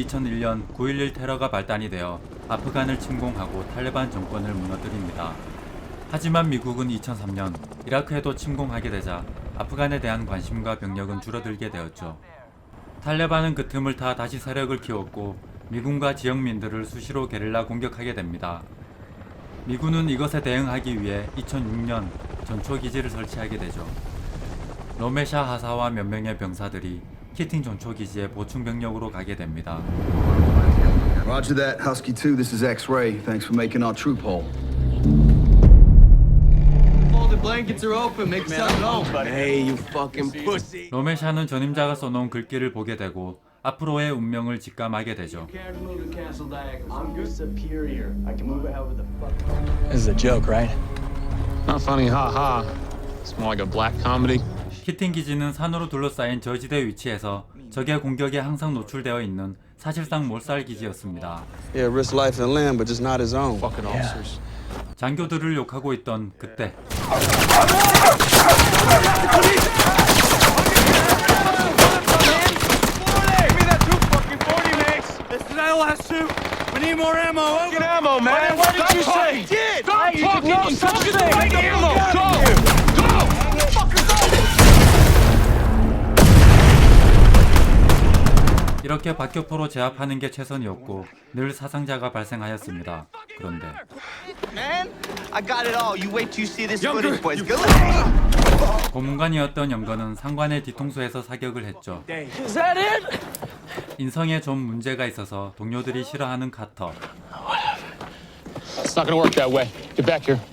2001년 9.11 테러가 발단이 되어 아프간을 침공하고 탈레반 정권을 무너뜨립니다. 하지만 미국은 2003년 이라크에도 침공하게 되자 아프간에 대한 관심과 병력은 줄어들게 되었죠. 탈레반은 그 틈을 타 다시 세력을 키웠고 미군과 지역민들을 수시로 게릴라 공격하게 됩니다. 미군은 이것에 대응하기 위해 2006년 전초기지를 설치하게 되죠. 로메샤 하사와 몇 명의 병사들이 키팅 전초기지에 보충 병력으로 가게 됩니다. Roger that, Husky 2, this is X-Ray. Thanks for making our troop hole. All the blankets are open, make yourself known. Hey, you fucking pussy. 로메샤는 전임자가 써놓은 글귀를 보게 되고 앞으로의 운명을 직감하게 되죠. Can't move the castle diagonal. I'm your superior. I can move it however the fuck. This is a joke, right? Not funny, haha. It's more like a black comedy. 키팅 기지는 산으로 둘러싸인 저지대 위치에서 적의 공격에 항상 노출되어 있는 사실상 몰살 기지였습니다. Yeah, risk life and limb, but just not his own. Fucking officers. 장교들을 욕하고 있던 그때 이렇게 박격포로 제압하는 게 최선이었고 늘 사상자가 발생하였습니다. 그런데 Man, I got it all. You wait till you see this footage, boys. Good 고문관이었던 영건은 상관의 뒤통수에서 사격을 했죠. Is that it? 인성에 좀 문제가 있어서 동료들이 싫어하는 카터. It's not gonna work that way. Get back here.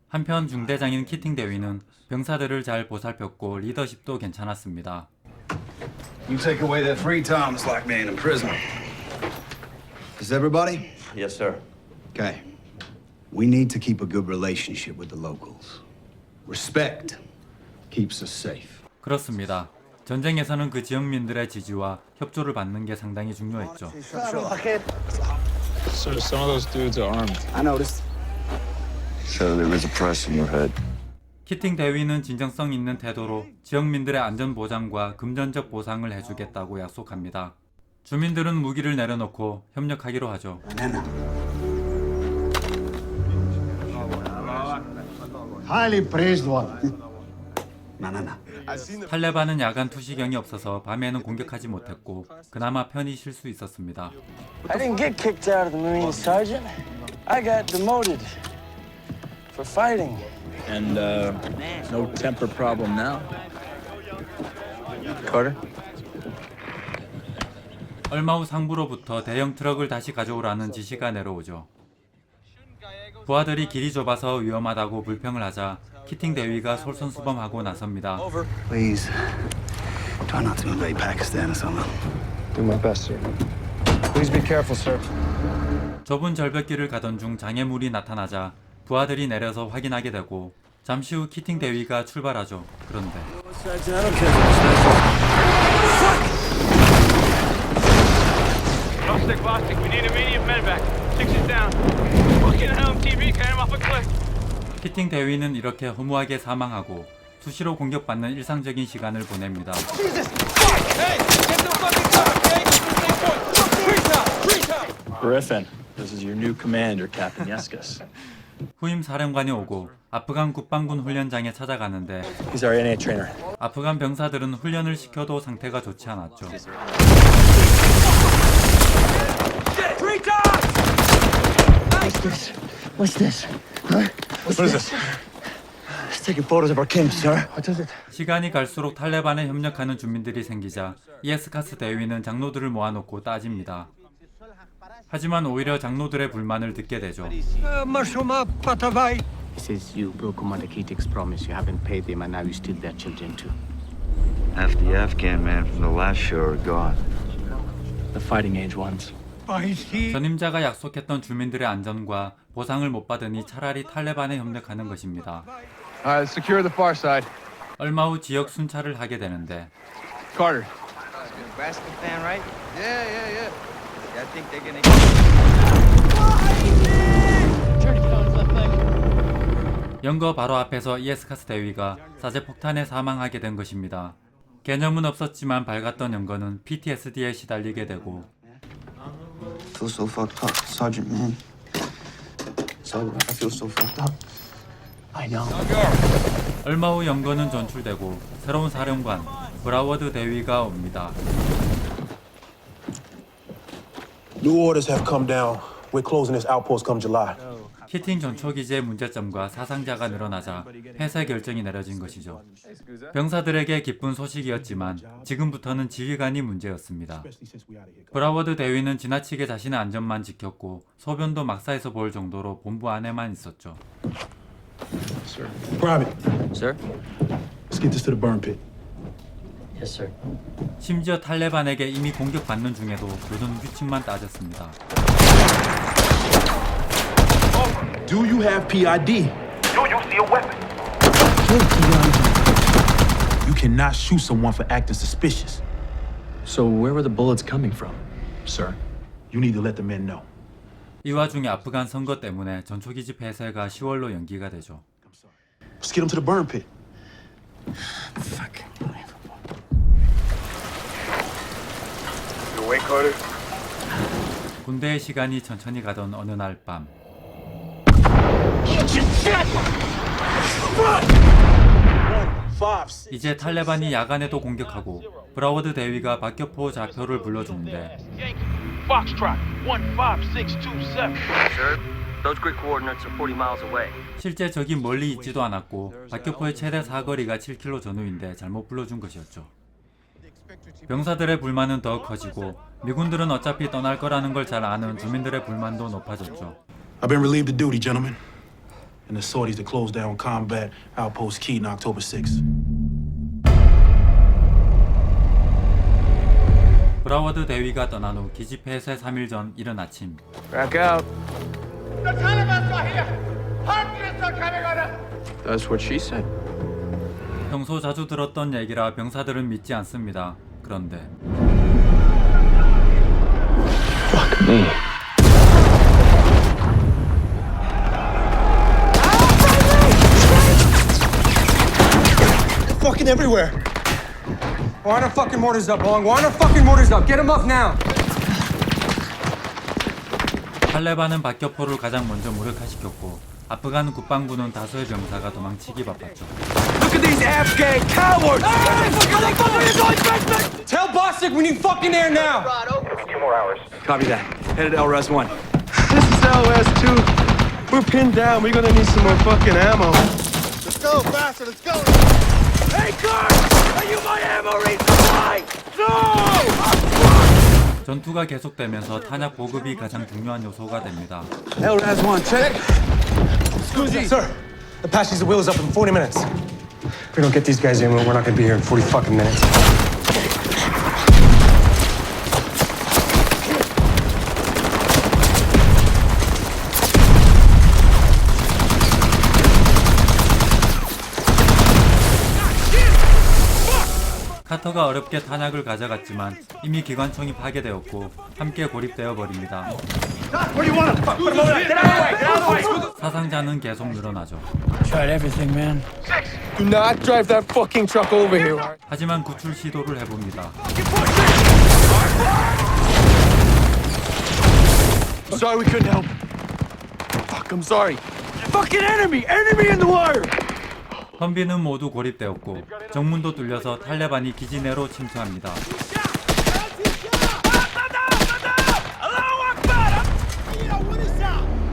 한편 중대장인 키팅 대위는 병사들을 잘 보살폈고 리더십도 괜찮았습니다. You take away that free time, it's like being in prison. Is everybody? Yes, sir. Okay. We need to keep a good relationship with the locals. Respect keeps us safe. 그렇습니다. 전쟁에서는 그 지역민들의 지지와 협조를 받는 게 상당히 중요했죠. So some of those dudes are armed. I noticed. So there is a price on your head. 키팅 대위는 진정성 있는 태도로 지역민들의 안전 보장과 금전적 보상을 해주겠다고 약속합니다. 주민들은 무기를 내려놓고 협력하기로 하죠. Highly praised one. 탈레반은 야간 투시경이 없어서 밤에는 공격하지 못했고 그나마 편히 쉴 수 있었습니다. I didn't get kicked out of the Marines, Sergeant. I got demoted for fighting. And no temper problem now. Carter? 얼마 후 상부로부터 대형 트럭을 다시 가져오라는 지시가 내려오죠. 부하들이 길이 좁아서 위험하다고 불평을 하자 키팅 대위가 솔선수범하고 나섭니다. Please, try not to invade Pakistan or something. Do my best, sir. Please be careful, sir. 좁은 절벽길을 가던 중 장애물이 나타나자 부하들이 내려서 확인하게 되고 잠시 후 키팅 대위가 출발하죠. 그런데 Sergeant, I don't care if it's Plastic, plastic. We need immediate medevac. Six is down. Fucking hell, TV came off a cliff. 키팅 대위는 이렇게 허무하게 사망하고 수시로 공격받는 일상적인 시간을 보냅니다. Griffin, this is your new commander, Captain Yeskus. 후임 사령관이 오고 아프간 국방군 훈련장에 찾아가는데 He's our NA trainer. 아프간 병사들은 훈련을 시켜도 상태가 좋지 않았죠. What's this? Huh? What is this? It's taking photos of our camp, sir. 시간이 갈수록 탈레반에 협력하는 주민들이 생기자 이에스카스 대위는 장로들을 모아놓고 따집니다. 하지만 오히려 장로들의 불만을 듣게 되죠. He says you broke Commander Keating's promise. You haven't paid them, and now you steal their children too. Half the Afghan men from the last show are gone. The fighting age ones. 전임자가 약속했던 주민들의 안전과 보상을 못 받으니 차라리 탈레반에 협력하는 것입니다. All right, secure the far side. 얼마 후 지역 순찰을 하게 되는데 Carter. Nebraska fan, right? Yeah, yeah, yeah. I think they're gonna. 연거 바로 앞에서 이에스카스 대위가 사제폭탄에 사망하게 된 것입니다. 개념은 없었지만 밝았던 연건은 PTSD에 시달리게 되고 feel so fucked up, Sergeant, man. Sergeant, I feel so fucked up. I know. 얼마 후 연건은 전출되고 새로운 사령관 브라워드 대위가 옵니다. New orders have come down. We're closing this outpost come July. 히팅 전초기지의 문제점과 사상자가 늘어나자 폐쇄 결정이 내려진 것이죠. 병사들에게 기쁜 소식이었지만 지금부터는 지휘관이 문제였습니다. 브라워드 대위는 지나치게 자신의 안전만 지켰고 소변도 막사에서 볼 정도로 본부 안에만 있었죠. Private, Sir? let's get this to the burn pit. Yes, sir. 심지어 탈레반에게 이미 공격받는 중에도 교전 규칙만 따졌습니다. Do you have PID? Do you see a weapon? You cannot shoot someone for acting suspicious. So where were the bullets coming from? Sir, you need to let the men know. 이 와중에 아프간 선거 때문에 전초기지 폐쇄가 10월로 연기가 되죠. Let's get them to the burn pit. You awake, Carter? 군대의 시간이 천천히 가던 어느 날 밤 이제 탈레반이 야간에도 공격하고 브라워드 대위가 박격포 좌표를 불러주는데 Foxtrot 15627. Sir, those grid coordinates are 40 miles away. 실제 적이 멀리 있지도 않았고 박격포의 최대 사거리가 7km 전후인데 잘못 불러준 것이었죠. 병사들의 불만은 더 커지고 미군들은 어차피 떠날 거라는 걸 잘 아는 주민들의 불만도 높아졌죠. I've been relieved of duty, gentlemen. And the sorties that closed down combat outpost Keaton October 6th. 브라워드 대위가 떠난 후 기지 폐쇄 3일 전 이른 아침 Back out. The Taliban's are here. Harpies are coming on us. That's what she said. 평소 자주 들었던 얘기라 병사들은 믿지 않습니다. 그런데 Fucking everywhere. Wind our fucking mortars up, Long. Wind our fucking mortars up. Get them up now. 탈레반은 박격포를 가장 먼저 무력화시켰고 아프간 국방부는 다수의 병사가 도망치기 바빴죠. Look at these Afghan cowards! Tell Bostic we need fucking air now! Copy that. Headed to LRS-1. This is LS2. We're pinned down. We're gonna need some more fucking ammo. Let's go faster. Let's go. Hey, guard! Are you my ammo resupply? No! 전투가 계속되면서 탄약 보급이 가장 중요한 요소가 됩니다. LRS-1, check. Sir, Apache's wheel is up in 40 minutes. If we don't get these guys in, we're not gonna be here in 40 fucking minutes. 카터가 어렵게 탄약을 가져갔지만 이미 기관총이 파괴되었고 함께 고립되어 버립니다. 사상자는 계속 늘어나죠. Tried everything, man. Do not drive that fucking truck over here. 하지만 구출 시도를 해봅니다. Sorry we couldn't help. Fuck, I'm sorry. Fucking enemy! Enemy in the wire! 험비는 모두 고립되었고 정문도 뚫려서 탈레반이 기지 내로 침투합니다.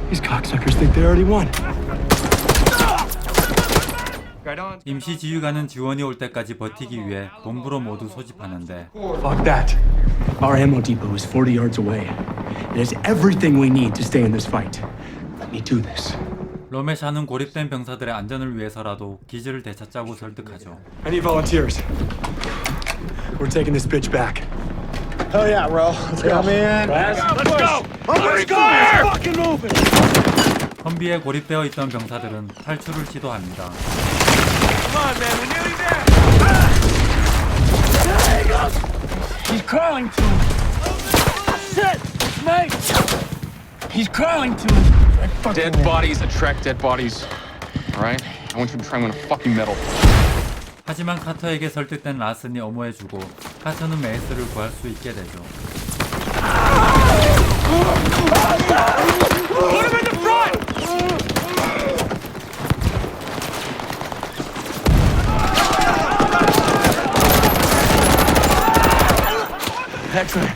These cocksuckers think they already won. 임시 지휘관은 지원이 올 때까지 버티기 위해 본부로 모두 소집하는데 Fuck that. Our ammo depot is 40 yards away. It has everything we need to stay in this fight. Let me do this. 로메샤는 고립된 병사들의 안전을 위해서라도 기지를 되찾자고 설득하죠. I need volunteers. We're taking this bitch back. Hell yeah, bro. Let's go, man. Let's go! Let's go! Fucking moving! 험비에 고립되어 있던 병사들은 탈출을 시도합니다. Come on, man. We're nearly there. He's crawling to him. Shit! It's me! He's crawling to him. Dead bodies attract dead bodies. All right? I want you to try him in a fucking metal. 하지만 카터에게 설득된 라슨이 엄호해주고 카터는 메이스를 구할 수 있게 되죠. X-ray.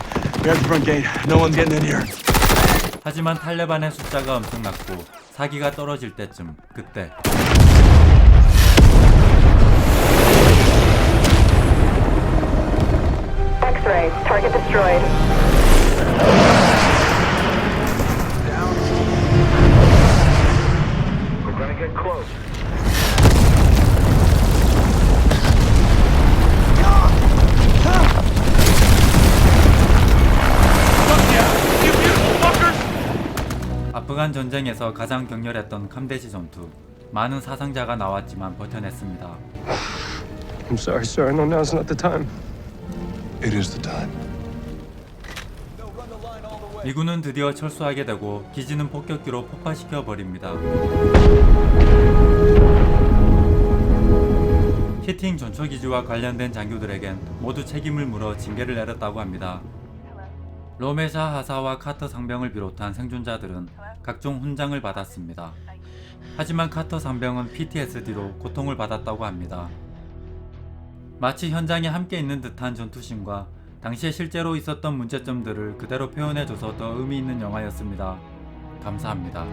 We have the front gate. No one's getting in here. 하지만 탈레반의 숫자가 엄청났고 사기가 떨어질 때쯤 그때 X-ray, target destroyed. We're gonna get close. 아프간 전쟁에서 가장 격렬했던 캄데시 전투. 많은 사상자가 나왔지만 버텨냈습니다. I'm sorry, sir. I know now's not the time. It is the time. 미군은 드디어 철수하게 되고 기지는 폭격기로 폭파시켜 버립니다. 히팅 전초기지와 관련된 장교들에겐 모두 책임을 물어 징계를 내렸다고 합니다. 로메샤 하사와 카터 상병을 비롯한 생존자들은 각종 훈장을 받았습니다. 하지만 카터 상병은 PTSD로 고통을 받았다고 합니다. 마치 현장에 함께 있는 듯한 전투신과 당시에 실제로 있었던 문제점들을 그대로 표현해줘서 더 의미 있는 영화였습니다. 감사합니다.